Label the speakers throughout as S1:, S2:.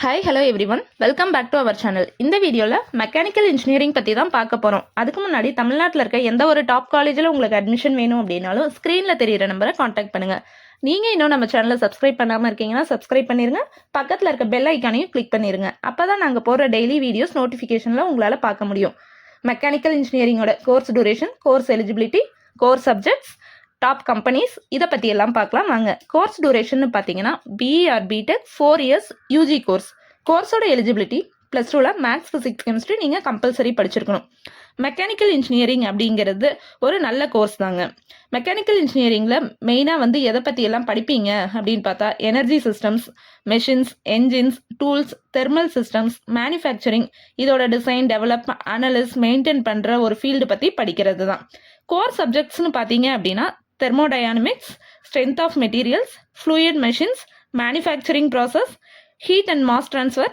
S1: Hi hello everyone, welcome back to our channel. இந்த வீடியோவில் mechanical engineering பற்றி தான் பார்க்க போகிறோம். அதுக்கு முன்னாடி தமிழ்நாட்டில் இருக்க எந்த ஒரு டாப் காலேஜில் உங்களுக்கு அட்மிஷன் வேணும் அப்படின்னாலும் ஸ்க்ரீனில் தெரியிற நம்பரை காண்டாக்ட் பண்ணுங்கள். நீங்கள் இன்னும் நம்ம சேனலை சப்ஸ்கிரைப் பண்ணாமல் இருக்கீங்கன்னா சப்ஸ்கிரைப் பண்ணிடுங்க. பக்கத்தில் இருக்க பெல் ஐக்கானையும் கிளிக் பண்ணிடுங்க. அப்போ தான் நாங்கள் போடுற டெய்லி வீடியோஸ் நோட்டிஃபிகேஷனில் உங்களால் பார்க்க முடியும். மெக்கானிக்கல் இன்ஜினியரிங்கோட course duration, course eligibility, course subjects, top companies, இதை பற்றி எல்லாம் பார்க்கலாம் வாங்க. கோர்ஸ் டியூரேஷன் பார்த்தீங்கன்னா BE or BTech 4 years UG course. கோர்ஸோட எலிஜிபிலிட்டி +2ல் மேத்ஸ், ஃபிசிக்ஸ், கெமிஸ்ட்ரி நீங்கள் கம்பல்சரி படிச்சிருக்கணும். மெக்கானிக்கல் இன்ஜினியரிங் அப்படிங்கிறது ஒரு நல்ல கோர்ஸ் தாங்க. மெக்கானிக்கல் இன்ஜினியரிங்கில் மெயினாக எதை பற்றி எல்லாம் படிப்பீங்க அப்படின்னு பார்த்தா energy systems, machines, engines, tools, thermal systems, manufacturing, இதோட டிசைன், டெவலப், அனலிஸ், மெயின்டைன் பண்ணுற ஒரு ஃபீல்டு பற்றி படிக்கிறது தான். கோர் சப்ஜெக்ட்ஸ்னு பார்த்தீங்க அப்படின்னா thermodynamics, strength of materials, fluid machines, manufacturing process, heat and mass transfer,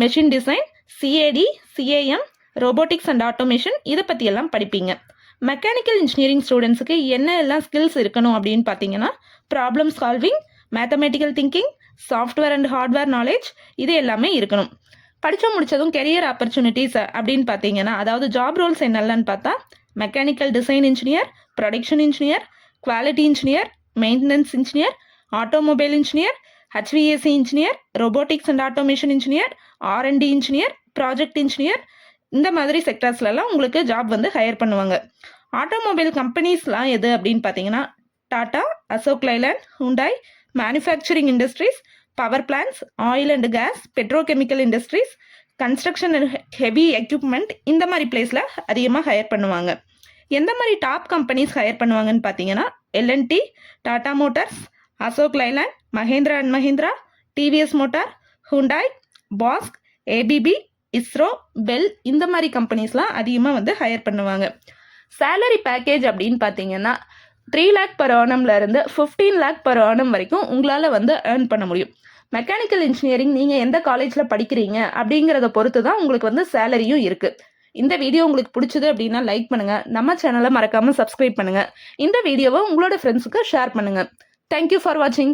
S1: machine design, CAD, CAM, robotics and automation, இதை பற்றி எல்லாம் படிப்பீங்க. மெக்கானிக்கல் இன்ஜினியரிங் ஸ்டூடெண்ட்ஸுக்கு என்ன எல்லாம் ஸ்கில்ஸ் இருக்கணும் அப்படின்னு பார்த்தீங்கன்னா problem solving, mathematical thinking, software and hardware knowledge, இது எல்லாமே இருக்கணும். படித்து முடித்ததும் கெரியர் ஆப்பர்ச்சுனிட்டிஸ் அப்படின்னு பார்த்தீங்கன்னா அதாவது ஜாப் ரோல்ஸ் என்னெல்லான்னு பார்த்தா mechanical design engineer, production engineer, quality engineer, maintenance engineer, automobile engineer, HVAC engineer, robotics and automation engineer, R&D engineer, project engineer, இந்த மாதிரி செக்டர்ஸ்லாம் உங்களுக்கு ஜாப் ஹையர் பண்ணுவாங்க. ஆட்டோமொபைல் கம்பெனிஸ்லாம் எது அப்படின்னு பார்த்தீங்கன்னா Tata, Ashok Leyland, Hyundai, manufacturing industries, power plants, oil and gas, petrochemical industries, construction and heavy equipment, இந்த மாதிரி பிளேஸில் அதிகமாக ஹையர் பண்ணுவாங்க. எந்த மாதிரி டாப் கம்பெனிஸ் ஹையர் பண்ணுவாங்கன்னு பார்த்தீங்கன்னா L&T, Tata Motors, Ashok Leyland, Mahindra and Mahindra, TVS motor, Hyundai, Basque, ABP, ISRO, bell, இந்த மாதிரி கம்பெனிஸ்லாம் அதிகமாக ஹையர் பண்ணுவாங்க. சேலரி பேக்கேஜ் அப்படின்னு பார்த்தீங்கன்னா 3 lakh per annumல இருந்து 15 lakh per annum வரைக்கும் உங்களால் ஏர்ன் பண்ண முடியும். மெக்கானிக்கல் இன்ஜினியரிங் நீங்கள் எந்த காலேஜில் படிக்கிறீங்க அப்படிங்கிறத பொறுத்து தான் உங்களுக்கு சேலரியும் இருக்குது. இந்த வீடியோ உங்களுக்கு பிடிச்சது அப்படின்னா லைக் பண்ணுங்கள். நம்ம சேனலை மறக்காமல் சப்ஸ்கிரைப் பண்ணுங்கள். இந்த வீடியோவை உங்களோட ஃப்ரெண்ட்ஸுக்கு ஷேர் பண்ணுங்கள். தேங்க்யூ ஃபார் வாட்சிங்.